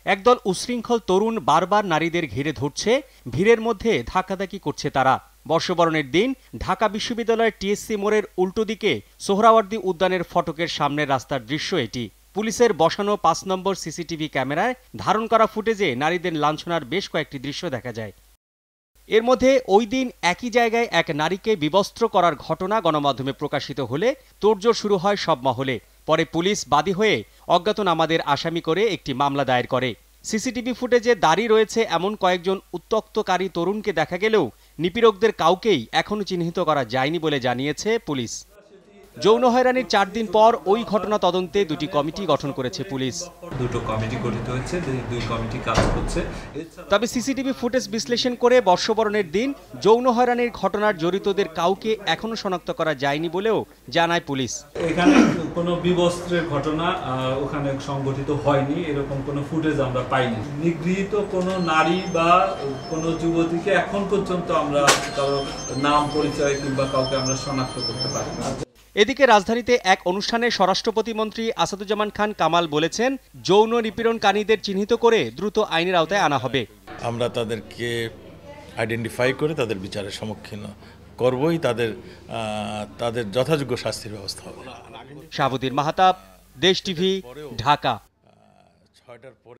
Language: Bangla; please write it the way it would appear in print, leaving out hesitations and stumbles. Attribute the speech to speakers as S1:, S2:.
S1: একদল উচ্ছৃঙ্খল তরুণ বারবার নারীদের ঘিরে ধরছে, ভিড়ের মধ্যে ধাক্কাধাক্কি করছে তারা। বর্ষবরণের দিন ঢাকা বিশ্ববিদ্যালয়ের টিএসসি মোড়ের উল্টো দিকে সোহরাওয়ার্দী উদ্যানের ফটকের সামনের রাস্তার দৃশ্য এটি। পুলিশের বসানো ৫ নম্বর সিসিটিভি ক্যামেরায় ধারণ করা ফুটেজে নারীদের লাঞ্ছনার বেশ কয়েকটি দৃশ্য দেখা যায়। এর মধ্যে ওই দিন একই জায়গায় এক নারীকে বিবস্ত্র করার ঘটনা গণমাধ্যমে প্রকাশিত হলে তোড়জোড় শুরু হয় সব মহলে। পরে পুলিশ বাদী হয়ে অজ্ঞাতনামাদের আসামি করে একটি মামলা দায়ের করে। সিসিটিভি ফুটেজে দাঁড়িয়ে রয়েছে এমন কয়েকজন উত্ত্যক্তকারী তরুণকে দেখা গেলেও নিপীড়কদের কাউকেই এখনো চিহ্নিত করা যায়নি বলে জানিয়েছে পুলিশ। যৌন হয়রানির ৪ দিন পর ওই ঘটনা তদন্তে দুটি কমিটি গঠন করেছে পুলিশ।
S2: দুটো কমিটি গঠিত হয়েছে, দুই কমিটি কাজ করছে।
S1: তবে সিসিটিভি ফুটেজ বিশ্লেষণ করে বর্ষবরণের দিন যৌন হয়রানির ঘটনার জড়িতদের কাউকে এখনো শনাক্ত করা যায়নি বলেও জানায় পুলিশ।
S2: এখানে কোনো বিবস্ত্রের ঘটনা ওখানে সংঘটিত হয়নি, এরকম কোনো ফুটেজ আমরা পাইনি। নিগৃহীত কোনো নারী বা কোনো যুবতীকে এখন পর্যন্ত আমরা কারো নাম পরিচয় কিংবা কাউকে আমরা শনাক্ত করতে পারি না।
S1: এদিকে রাজধানীতে এক অনুষ্ঠানে স্বরাষ্ট্র প্রতিমন্ত্রী আসাদুজ্জামান খান কামাল বলেছেন, যৌন নিপীড়নকারীদের চিহ্নিত করে দ্রুত আইনের আওতায় আনা হবে।
S3: আমরা তাদেরকে আইডেন্টিফাই করে তাদের বিচারের সম্মুখীন করবই, তাদের যথাযোগ্য শাস্তির ব্যবস্থা হবে।
S1: শাহাবুদ্দিন মাহতাব, দেশ টিভি, ঢাকা।